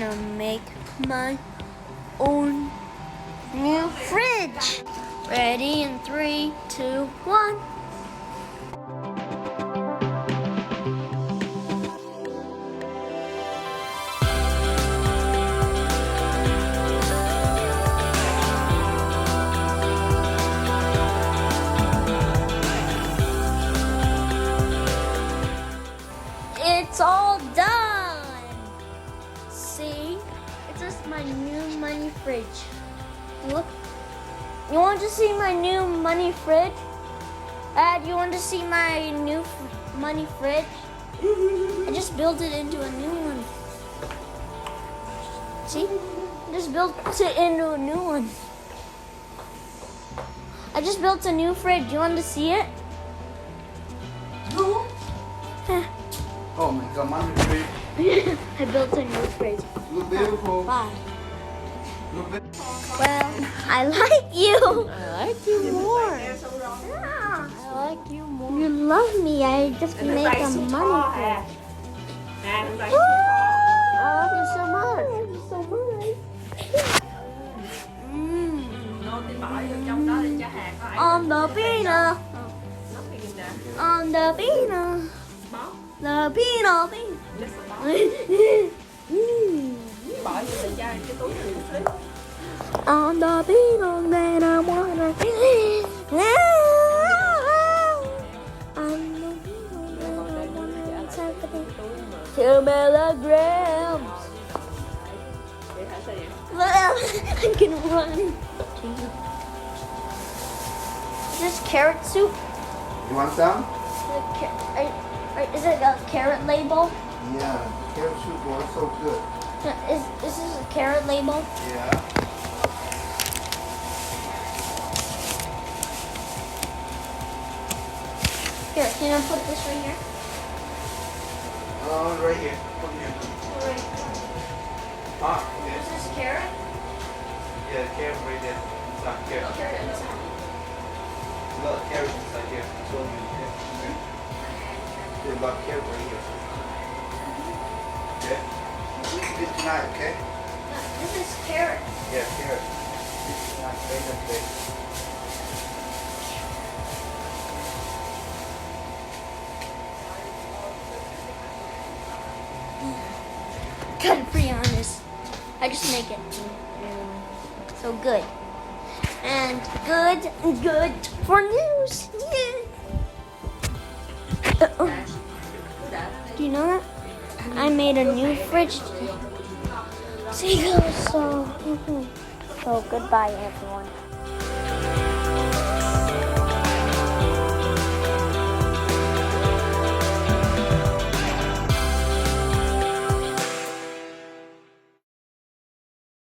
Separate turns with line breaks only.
gonna make my own new fridge. Ready in 3, 2, 1. It's all done. See, it's just my new money fridge. Look, you want to see my new money fridge? Dad, you want to see my new money fridge? I just built it into a new one. See, I just built it into a new one. I just built a new fridge. You want to see it?
Oh my God, mommy fridge.
I built a new fridge.
Look beautiful.
Bye.
Look beautiful.
Well, I like you.
I like you more.
Yeah.
I like you more.
You love me. I just make a money fridge.
I love you so much.
I love you so much. On the pina. On the pina. The pina. On the pina that I wanna. On the pina that I wanna. 2 milligrams. I can run. Is this carrot soup?
You want some?
Is it a carrot label?
Yeah, carrot soup was so good.
Is this a carrot label?
Yeah.
Here, can I put this right here?
Oh, right here. Come here.
Right.
Ah, okay.
Is this carrot?
Yeah, carrot right there. Inside carrot.
Carrot inside.
Look, carrot inside here. I told you. Okay. There's a lot of carrot right here. Okay. Eat it tonight, okay?
This is carrot.
Yeah, carrot. Eat it tonight. Later today.
Gotta be honest. I just make it. So good. And good for news. Yeah. Do you know that? I made a new fridge today. So goodbye everyone.